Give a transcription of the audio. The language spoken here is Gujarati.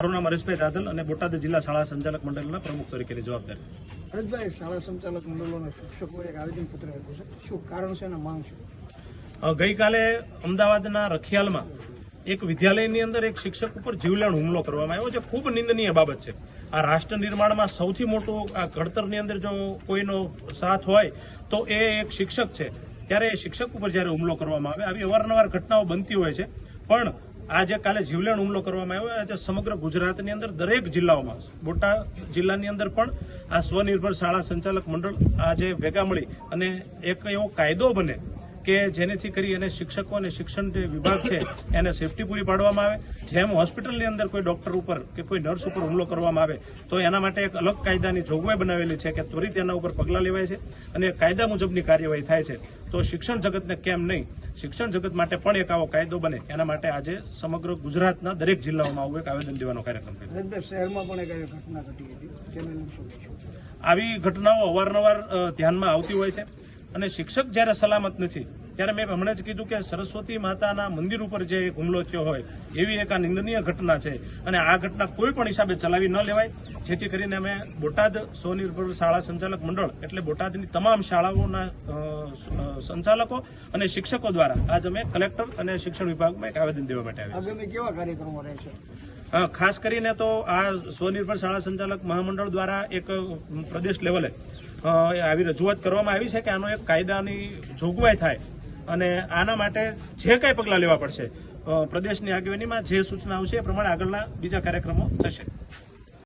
મારું નામ હરેશભાઈ દાદલ અને બોટાદ જિલ્લા શાળા સંચાલક મંડળના પ્રમુખ તરીકેની જવાબદારી. હરેશભાઈ, શાળા સંચાલક મંડળોના શિક્ષકોએ એક આવેદનપત્ર આપ્યું છે, શું કારણ છે અને માંગ શું? ગઈકાલે અમદાવાદના રખિયાલમાં એક વિદ્યાલયની અંદર એક શિક્ષક ઉપર જીવલેણ હુમલો કરવામાં આવ્યો, જે ખૂબ નિંદનીય બાબત છે. આ રાષ્ટ્ર નિર્માણમાં સૌથી મોટું આ ઘડતરની અંદર જો કોઈનો સાથ હોય તો એ એક શિક્ષક છે. ત્યારે એ શિક્ષક ઉપર જ્યારે હુમલો કરવામાં આવે, આવી અવારનવાર ઘટનાઓ બનતી હોય છે, પણ આજે કાલે જીવલેણ હુમલો કરવામાં આવ્યો. આજે સમગ્ર ગુજરાતની અંદર દરેક જિલ્લાઓમાં, બોટાદ જિલ્લાની અંદર પણ આ સ્વનિર્ભર શાળા સંચાલક મંડળ આજે ભેગા મળી અને એક એવો કાયદો બને કે જેનેથી કરી અને શિક્ષકો અને શિક્ષણ જે વિભાગ છે એને સેફટી પૂરી પાડવામાં આવે. જેમ હોસ્પિટલની અંદર કોઈ ડોક્ટર ઉપર કે કોઈ નર્સ ઉપર હુમલો કરવામાં આવે તો એના માટે એક અલગ કાયદાની જોગવાઈ બનાવેલી છે કે ત્વરિત એના ઉપર પગલાં લેવાય છે અને કાયદા મુજબની કાર્યવાહી થાય છે. તો શિક્ષણ જગતને કેમ નહીં, શિક્ષણ જગત માટે પણ એક આવો કાયદો બને એના માટે આજે સમગ્ર ગુજરાતના દરેક જિલ્લાઓમાં આવું એક આવેદન દેવાનો કાર્યક્રમ કર્યો. હરેશભાઈ, શહેરમાં પણ એક આવી ઘટના ઘટી હતી, તેને લઈને શું કહેશો? આવી ઘટનાઓ અવારનવાર ધ્યાનમાં આવતી હોય છે અને શિક્ષક જ્યારે સલામત નથી ત્યારે મેં હમણાં જ કીધું કે સરસ્વતી માતાના મંદિર ઉપર જે હુમલો થયો હોય એવી એક આ નિંદનીય ઘટના છે અને આ ઘટના કોઈ પણ હિસાબે ચલાવી ન લેવાય. જેથી કરીને અમે બોટાદ સ્વનિર્ભર શાળા સંચાલક મંડળ એટલે બોટાદની તમામ શાળાઓના સંચાલકો અને શિક્ષકો દ્વારા આજ અમે કલેક્ટર અને શિક્ષણ વિભાગમાં એક આવેદન દેવા માટે આવ્યા. આગામી કેવા કાર્યક્રમો રહેશે? ખાસ કરીને તો આ સ્વનિર્ભર શાળા સંચાલક મહામંડળ દ્વારા એક પ્રદેશ લેવલે આવી રજૂઆત કરવામાં આવી છે કે આનો એક કાયદાની જોગવાઈ થાય અને આના માટે જે કંઈ પગલાં લેવા પડશે પ્રદેશની આગેવાનીમાં જે સૂચના આવશે એ પ્રમાણે આગળના બીજા કાર્યક્રમો થશે.